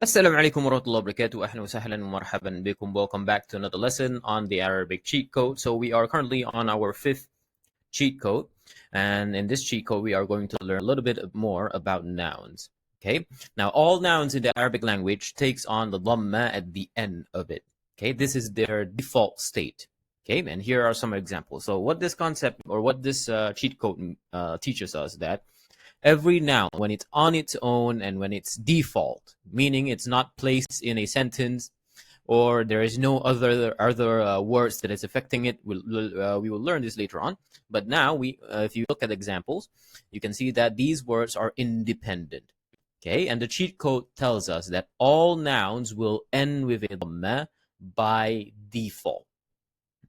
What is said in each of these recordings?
Assalamu alaikum wa rahmatullahi wa barakatuh. Ahlan wa sahlan wa marhaban bikum. Welcome back to another lesson on the Arabic cheat code. So we are currently on our 5th cheat code. And in this cheat code, we are going to learn a little bit more about nouns. Okay. Now, all nouns in the Arabic language takes on the dhamma at the end of it. Okay. This is their default state. Okay. And here are some examples. So what this concept or what this cheat code teaches us that every noun, when it's on its own and when it's default, meaning it's not placed in a sentence or there is no other words that is affecting it, we will learn this later on. But now, if you look at examples, you can see that these words are independent. Okay, and the cheat code tells us that all nouns will end with a dhamma by default.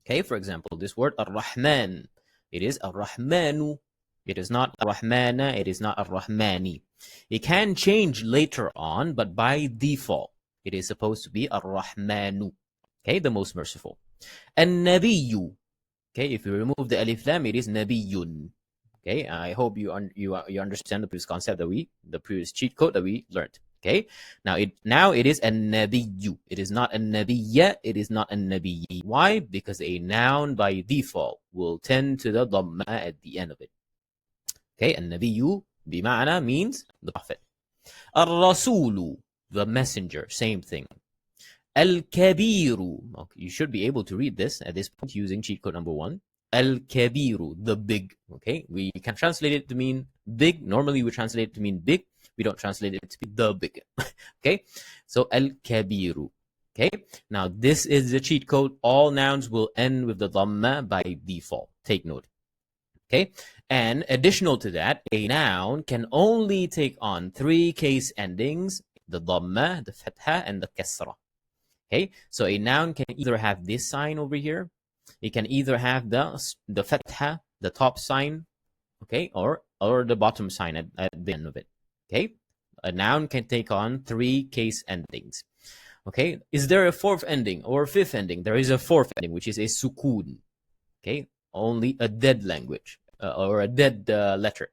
Okay, for example, this word ar-Rahman, it is ar-Rahmanu. It is not ar-Rahmana, it is not ar-Rahmani. It can change later on, but by default, it is supposed to be ar-Rahmanu. Okay, the most merciful. An-Nabiyyu. Okay, if you remove the alif lam, it is Nabiyyun. Okay, I hope you understand the previous concept the previous cheat code that we learned. Okay, now it is an-Nabiyyu. It is not an-Nabiyya, it is not an-Nabiyyi. Why? Because a noun by default will tend to the dhamma at the end of it. Okay, an-Nabiyyu bima'ana means the prophet. Ar-Rasulu, the messenger, same thing. Al-Kabiru, okay, you should be able to read this at this point using cheat code number 1. Al-Kabiru, the big. Okay, we can translate it to mean big. Normally we translate it to mean big. We don't translate it to be the big. Okay, so Al-Kabiru. Okay, now this is the cheat code. All nouns will end with the dhamma by default. Take note. Okay, and additional to that, a noun can only take on 3 case endings: the dhamma, the fatha, and the kasra. Okay, so a noun can either have this sign over here, it can either have the fatha, the top sign, okay, or the bottom sign at the end of it. Okay, a noun can take on 3 case endings. Okay, is there a 4th ending or 5th ending? There is a 4th ending, which is a sukoon. Okay, only a dead language or a dead letter.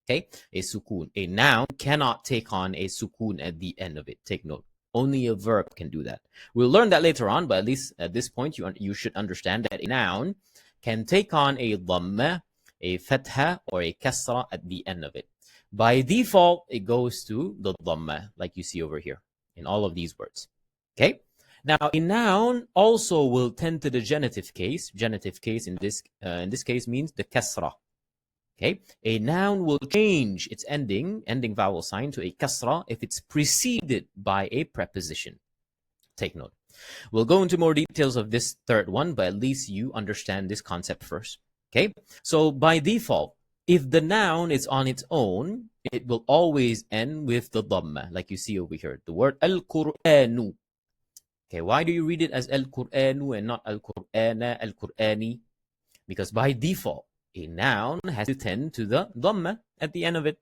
Okay, a sukoon. A noun cannot take on a sukoon at the end of it. Take note. Only a verb can do that. We'll learn that later on, but at least at this point, you should understand that a noun can take on a dhamma, a fatha, or a kasra at the end of it. By default, it goes to the dhamma, like you see over here in all of these words. Okay. Now, a noun also will tend to the genitive case. Genitive case in this case means the kasra. Okay, a noun will change its ending vowel sign to a kasra if it's preceded by a preposition. Take note. We'll go into more details of this third one, but at least you understand this concept first. Okay, so by default, if the noun is on its own, it will always end with the dhamma, like you see over here. The word al-Qur'anu. Okay, why do you read it as al-Qur'anu and not al-Qur'ana, al-Qur'ani? Because by default, a noun has to tend to the dhamma at the end of it.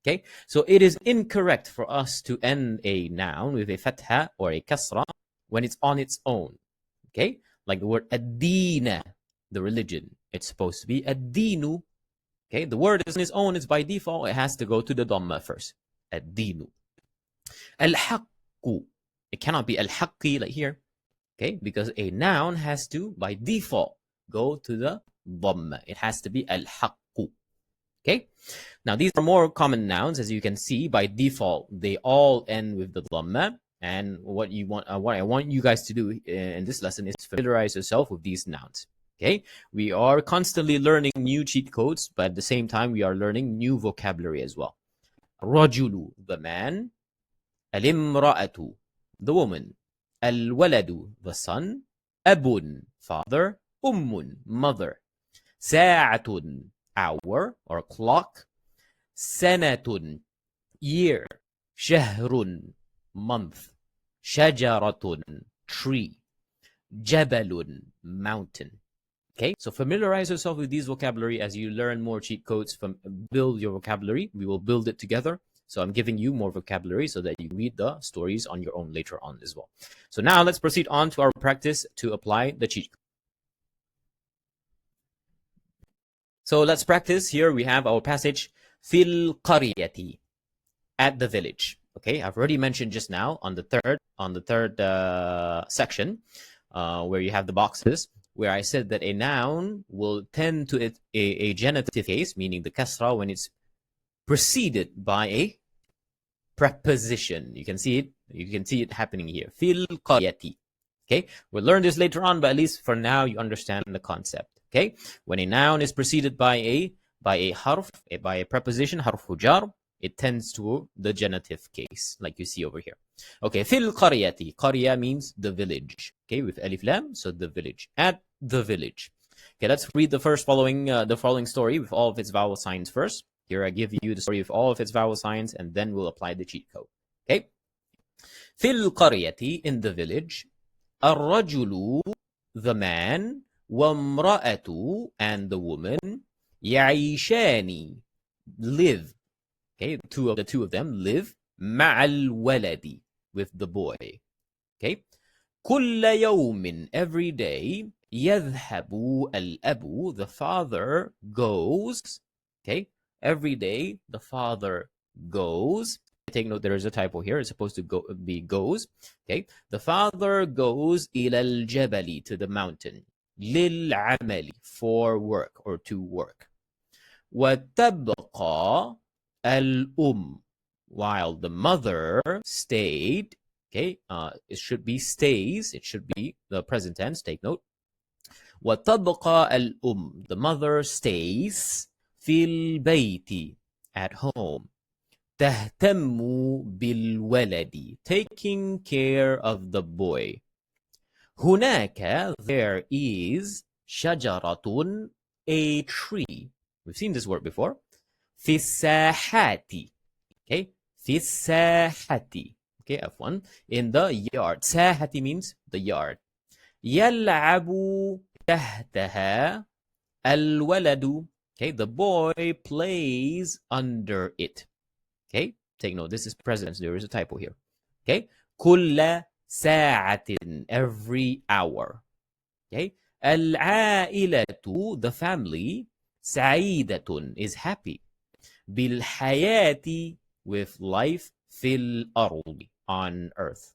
Okay, so it is incorrect for us to end a noun with a fatha or a kasra when it's on its own. Okay, like the word ad-dina, the religion. It's supposed to be ad-dinu. Okay, the word is on its own, it's by default, it has to go to the dhamma first. Ad-dinu. Al-haqqu. It cannot be al-haqqi like here. Okay, because a noun has to, by default, go to the dhamma. It has to be al-haqqu. Okay, now these are more common nouns. As you can see, by default, they all end with the dhamma. And what I want you guys to do in this lesson is familiarize yourself with these nouns. Okay, we are constantly learning new cheat codes, but at the same time, we are learning new vocabulary as well. Rajulu, the man. Al-imra'atu, the woman. Al-waladu, the son. Abun, father. Ummun, mother. Sa'atun, hour or clock. Sanatun, year. Shahrun, month. Shajaratun, tree. Jabalun, mountain. Okay, so familiarize yourself with these vocabulary as you learn more cheat codes. Build your vocabulary. We will build it together. So I'm giving you more vocabulary so that you read the stories on your own later on as well. So now let's proceed on to our practice to apply the cheat code. So let's practice. Here we have our passage, fil qaryati, at the village. Okay, I've already mentioned just now on the third section where you have the boxes, where I said that a noun will tend to a genitive case, meaning the kasra, when it's preceded by a preposition. You can see it. You can see it happening here. Fil qaryati. Okay, we'll learn this later on, but at least for now you understand the concept. Okay, when a noun is preceded by a harf, by a preposition, harfu jar, it tends to the genitive case, like you see over here. Okay, fil qaryati. Qarya means the village. Okay, with alif lam, so the village. At the village. Okay, let's read the following story with all of its vowel signs first. Here I give you the story of all of its vowel signs, and then we'll apply the cheat code. Okay, fil qaryati, in the village. الرجل, the man, وامرأة, and the woman, يعيشان, live. Okay, the two of them live, مع الولد, with the boy. Okay, كل يوم, every day, يذهب الأب, the father goes. Okay, every day the father goes. Take note, there is a typo here. It's supposed to be goes. Okay, the father goes إلى الجبل, to the mountain, للعمل, for work or to work. وتبقى الأم, while the mother stayed. Okay, it should be stays. It should be the present tense. Take note. وتبقى الأم, the mother stays, في البيت, at home. تهتم بالولد, taking care of the boy. هناك, there is, شجرة, a tree. We've seen this word before. في الساحات. Okay, في الساحة. Okay, F1. In the yard. ساحة means the yard. يلعب تحتها الولد. Okay, the boy plays under it. Okay, take note, this is present. There is a typo here. Okay, كل ساعة, every hour. Okay, العائلة, the family, سعيدة, is happy. بالحياة, with life, في الأرض, on earth.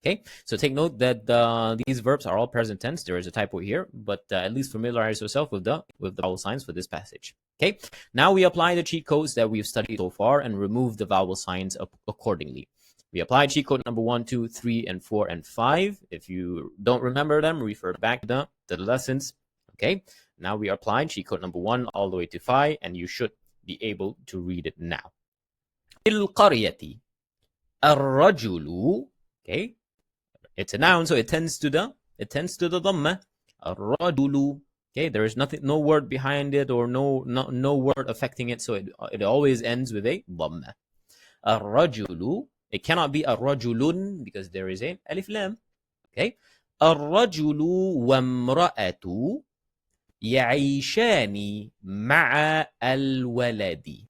Okay, so take note that these verbs are all present tense. There is a typo here, but at least familiarize yourself with the vowel signs for this passage. Okay, now we apply the cheat codes that we've studied so far and remove the vowel signs accordingly. We apply cheat code number 1, 2, 3, and 4, and 5. If you don't remember them, refer back to the lessons. Okay, now we apply cheat code number 1 all the way to 5, and you should be able to read it now. القرية الرجل. Okay, it's a noun, so it tends to the dhamma. الرجل. Okay, there is no word behind it, or no word affecting it, so it always ends with a dhamma. الرجل. It cannot be الرجل because there is a alif lam. Okay, الرجل وامرأة يعيشان مع الولد.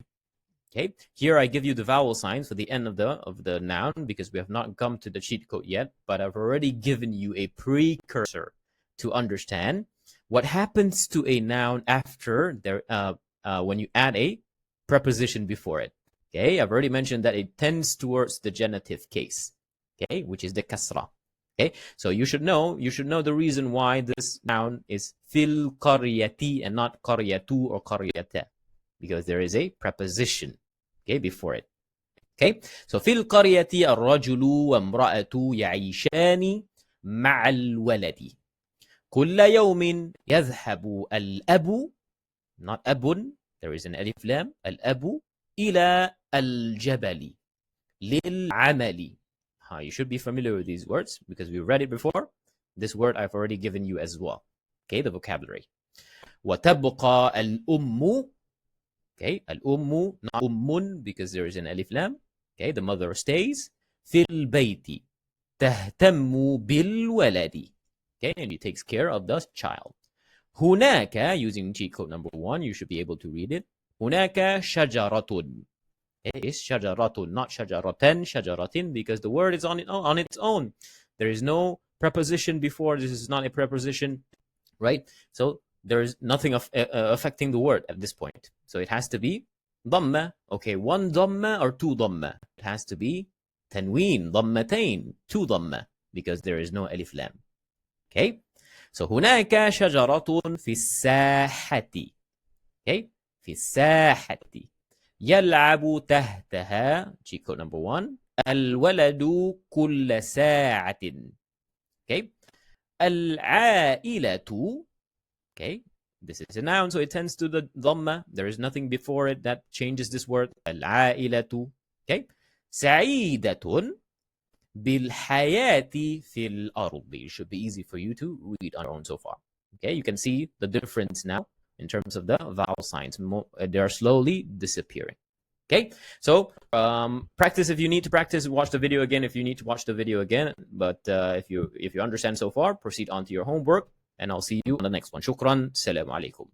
Okay, here I give you the vowel signs for the end of the noun because we have not come to the cheat code yet, but I've already given you a precursor to understand what happens to a noun after there when you add a preposition before it. Okay, I've already mentioned that it tends towards the genitive case. Okay, which is the kasra. Okay, so you should know the reason why this noun is fil qaryati and not qaryatu or qaryata, because there is a preposition, okay, before it. Okay, so fil qaryati الرجل وامرأة يعيشان مع الولد. كل يوم يذهب الأب, not أب, there is an alif lam, الأب, إلى الجبل للعمل. You should be familiar with these words because we read it before. This word I've already given you as well. Okay, the vocabulary. وتبقى الأم. Okay, الأم, not أم because there is an alif lam. Okay, the mother stays. في البيت تهتم بالولد. Okay, and he takes care of the child. هناك, using cheat code number 1, you should be able to read it. هناك شجرة. It's shajaratun, not shajaratan, shajaratin, because the word is on its own. There is no preposition before. This is not a preposition, right? So there is nothing affecting the word at this point. So it has to be Dhamma. Okay, one dhamma or two dhamma? It has to be tanween, dhammatain, two dhamma, because there is no alif lam. Okay, so هناك شجرة في الساحة. Okay, في الساحة. يلعب تحتها. Cheat code number 1. الولد كل ساعة. Okay, العائلة. Okay, this is a noun, so it tends to the dhamma. There is nothing before it that changes this word. العائلة. Okay, سعيدة بالحياة في الأرض. It should be easy for you to read on your own so far. Okay, you can see the difference now in terms of the vowel signs. They are slowly disappearing. Okay, so practice if you need to practice. Watch the video again if you need to watch the video again. But if you understand so far, proceed on to your homework, and I'll see you on the next one. Shukran. Salam alaikum.